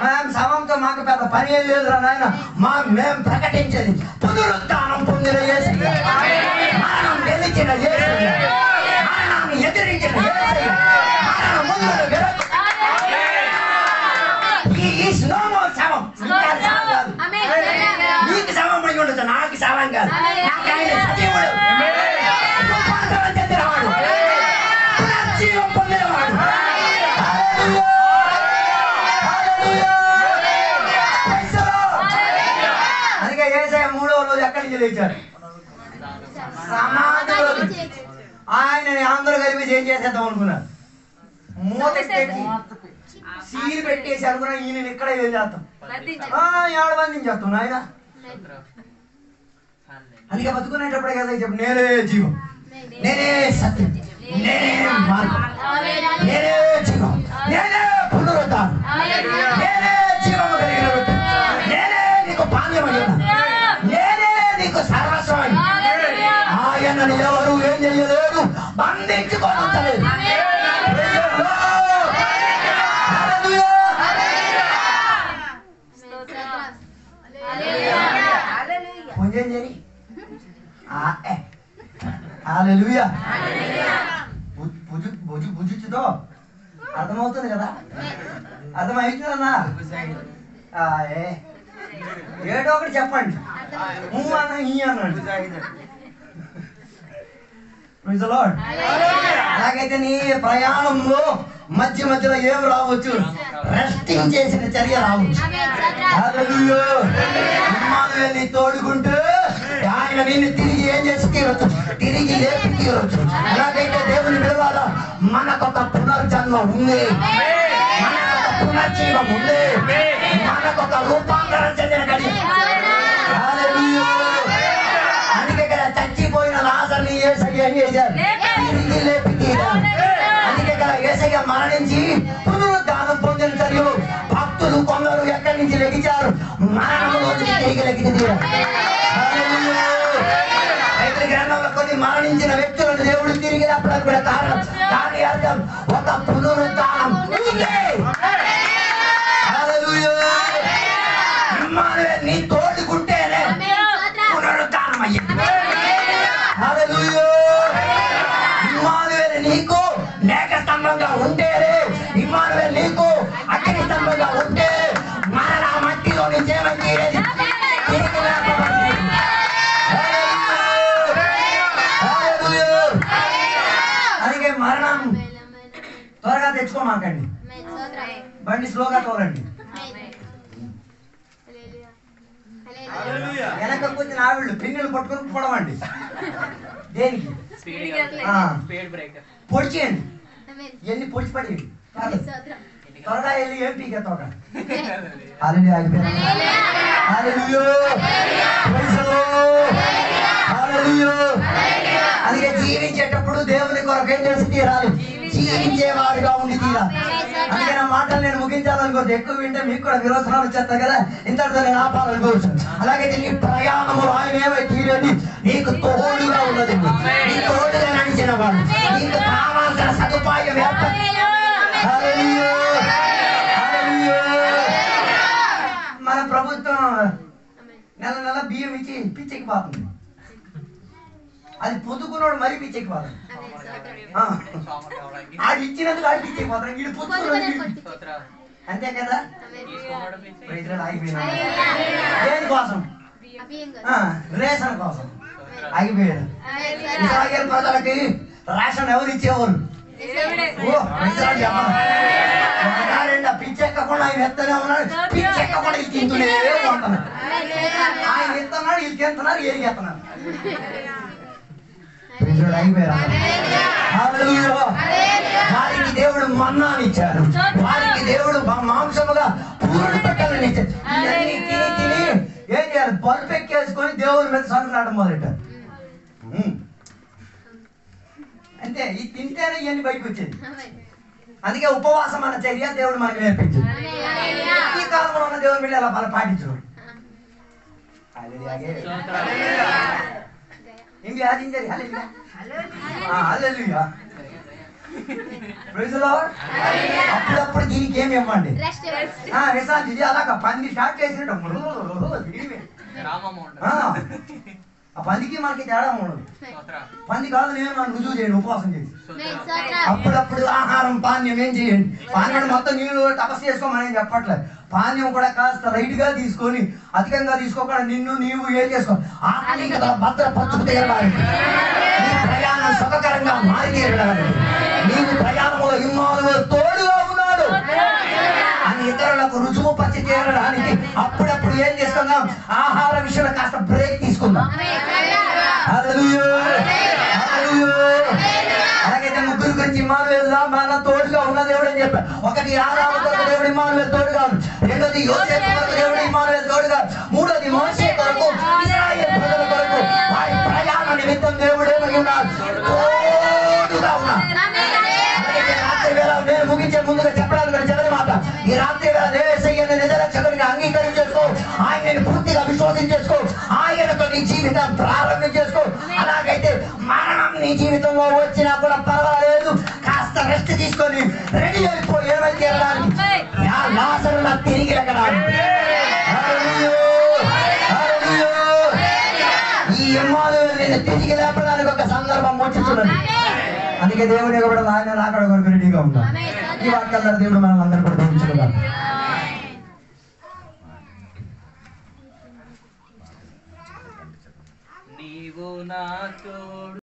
మేము శవంతో మాకు పెద్ద పని ఏం లేదురా నాయన, మేము ప్రకటించేది పునరుత్థానం పొందిన యేసయ్య, మరణం గెలిచిన యేసయ్య, మరణాన్ని ఎదిరించిన యేసయ్య, మరణం ముందు శవం కాదు. నీకు శవం పడి ఉండదు, నాకు శవం కాదు. నాకు ఆయన సజీవుడు, చెందినవాడు, పునర్జీవం పొందినవాడు. అందుకే యేసయ్య 3వ రోజు ఎక్కడి నుంచి లేచాడు? సమాధిలో. ఆయనని అందరూ కలిపి ఏం చేసేద్దాం అనుకున్నారు? మూత సీలు పెట్టేసి అనుకున్నా, ఈయన ఇక్కడ ఏం చేస్తాం? 7 మందిని చేస్తాం నాయన. అందుకే బతుకునేటప్పుడే కదా చెప్పు, నేనే జీవం, నేనే సత్యం, నేనే మార్గం, నేనే జీవం, నేనే పునరుద్ధానం, నేనే జీవము కలిగిన రొట్టె, నేనే నీకు పానీయమని, నేనే నీకు సర్వస్వం. ఆయనను ఎవరు ఏం చేయలేరు, బంధించుకోలేదు. కొంచెం చేయి. హల్లెలూయా. బుజుచుతో అర్థమవుతుంది కదా? అర్థమవుతుందన్నా? ఏటో ఒకటి చెప్పండి. అన్న ఈ అన్నాడు. అలాగైతే నీ ప్రయాణంలో మధ్య మధ్యలో ఏం రావచ్చు? రెస్టింగ్ చేసిన చర్య రావచ్చు. నీ తోడుకుంటూ ఆయన నిన్ను తిరిగి ఏం చేసి తీరవచ్చు? తిరిగి లేపి తీరవచ్చు. అలాగైతే దేవుని విలువాల మనకొక పునర్జన్మ ఉంది, మనకొక పునర్జీవం ఉంది, మనకొక రూపాంతరం చెందిన గడి. అందుకే కదా చచ్చిపోయిన లాజర్ని యేసయ్య ఏం చేశారు? తిరిగి లేపి తీరారు. అందుకే కదా యేసయ్య మరణించి పునరుద్ధానం పొందిన చర్యలు. భక్తులు కొందరు ఎక్కడి నుంచి లెగిచారు? మరణంలోంచి తిరిగి లెక్కించి తీరాలి. బైబిల్ గ్రంథంలో కొన్ని మరణించిన వ్యక్తులను దేవుడు తిరిగి లేపడానికి కూడా కారణం. దాని అర్థం ఒక పునరుత్థానం ఉంది. హల్లెలూయా. ఇమ్మానుయేలు నీ తోడుకుంటేనే పునరుత్థానం అయ్యింది. హల్లెలూయా. ఇమ్మానుయేలు నీకు మేఘ స్తంభంగా ఉంటేనే, ఇమ్మానుయేలు నీకు అగ్ని స్తంభంగా ఉంటే మరణ మట్టిలో నుంచి ఏమని తీరేది తిరిగి లేపబడింది. అందుకే మరణం త్వరగా తెచ్చుకోమాకండి. బండి స్లోగా తోలండి. వెనక కూర్చుని ఆవిళ్ళు పిన్నులు పట్టుకుని పొడవండి. దేనికి? పొడిచేయండి. ఎన్ని పొడిచి పడేయండి. త్వరగా వెళ్ళి ఏం పీకే తోట. అందుకే జీవించేటప్పుడు దేవుని కొరకు ఏం చేసి తీరాలి? జీవించేవాడుగా ఉండి తీరాలి. అందుకే నా మాటలు నేను ముగించాలనుకోవచ్చు. ఎక్కువ వింటే మీకు కూడా విరోచనాలు వచ్చేస్తాయి కదా, ఇంతటితో నేను ఆపాలనుకోవచ్చు. అలాగైతే నీ ప్రయాణములు ఆయన ఏమై తీరేది నీకు తోడుగా ఉన్నది. నీ తోడుగా నడిచిన వాడు నీకు కావాల్సిన సదుపాయం ఏర్పడి మన ప్రభుత్వం నెల నెల బియ్యం ఇచ్చి పిచ్చెక్కిపోతుంది. అది పొద్దుకున్నాడు మరీ పిచ్చెక్కిపోతుంది. ఆడు ఇచ్చినందుకు ఆడు పిచ్చెక్కిపోతాడు. వీడు పొద్దుకున్నాడు అంతే కదా. దేనికోసం? రేషన్ కోసం ఆగిపోయాడు. ఇస్రాయేల్ ప్రజలకి రేషన్ ఎవరు ఇచ్చేవారు? పిచ్చెక్కకుండా ఆయన ఎత్తనే ఉన్నాడు. పిచ్చెక్కకుండా వీళ్ళు తింటూనే ఉంటున్నాడు. ఆయన ఎత్తున్నాడు, వీళ్ళు తింటున్నారు, ఏరిగెత్తున్నారు. వారికి దేవుడు మన్నాని ఇచ్చారు. వారికి దేవుడు మాంసముగా పూర్ణ పెట్టాలని ఇచ్చారు. ఇవన్నీ తిని తిని ఏం చేయాలి? బల్బు ఎక్కేసుకొని దేవుని మీద సరుకులాడడం మొదలెట్టారు. అంతే. ఇది తింటేనే ఇవన్నీ బయటకు వచ్చేది. అందుకే ఉపవాసం అన్న చర్య దేవుడు మనకు నేర్పించింది. ఈ కాలంలో ఉన్న దేవుని మీద అలా బల పాటించు. ఏం వ్యాధించారు? అప్పుడప్పుడు దీనికి ఏమి ఇవ్వండి? విశ్రాంతి. ఇది అలాగా పంది స్టార్ట్ చేసినట్టు ఆ పందికి మనకి తేడా ఉండదు. పంది కాదు నేను మనం రుజువు చేయండి ఉపవాసం చేసి. అప్పుడప్పుడు ఆహారం పానీయం ఏం చేయండి? పానీయం మొత్తం నీళ్ళు తపస్సు చేసుకోమని చెప్పట్లేదు. పానీయం కూడా కాస్త రైట్ గా తీసుకొని అధికంగా తీసుకోకుండా నిన్ను నీవు ఏం చేసుకో ఆత్మీయత భద్రపరచుకు తీరడానికి, నీ ప్రయాణం సుఖకరంగా మారి తీరడానికి, నీకు ప్రయాణంలో ఇమ్మానుయేలు తోడుగా ఉన్నాడు అని ఇతరులకు రుజువు పరిచి తీరడానికి అప్పుడప్పుడు ఏం చేసుకుందాం? ఆహార విషయంలో కాస్త బ్రేక్ తీసుకుందాం. అలాగైతే ముగ్గురు గురించి ఇమ్మానుయేలు మన తోడుగా ఉన్న దేవుడు అని చెప్పారు. ఒకటి ఆదాము కొరకు దేవుడు ఇమ్మానుయేలు తోడుగా, రెండోది యోసేపు కొరకు దేవుడు ఇమ్మానుయేలు తోడుగా, మూడోది మోషే కొరకు ఇశ్రాయేలు ప్రజల కొరకు వారి ప్రయాణ నిమిత్తం దేవుడు ఏమై ఉన్నాడు? తోడుగా ఉన్నాడు. రాత్రి వేళ నేను ముగించే ముందుగా చెప్పడానికి చివరి మాట, ఈ రాత్రి వేళ దేవసయ్యని నిజ రక్షకుడిగా అంగీకరించేసుకో, ఆయనని పూర్తిగా విశ్వసించేసుకో, ఆయనతో నీ జీవితం ప్రారంభం చేసుకో. అలాగైతే మరణం నీ జీవితంలో వచ్చినా కూడా పర్వాలేదు, కాస్త రెస్ట్ తీసుకొని రెడీ అయిపోయి ఏమైతే తీరడానికి లాజరులా తిరిగి లెక్కడానికి. ఈ ఇమ్మానుయేలు నేను తిరిగి లేపడానికి ఒక సందర్భం వచ్చిస్తున్నది. అందుకే దేవుని కూడా ఆయన రాకడ కొరకు రెడీగా ఉన్నాం. ఈ వాక్యాల దేవుడు మనం అందరూ కూడా దీవించుకుందాం. నీవు నా తోడు.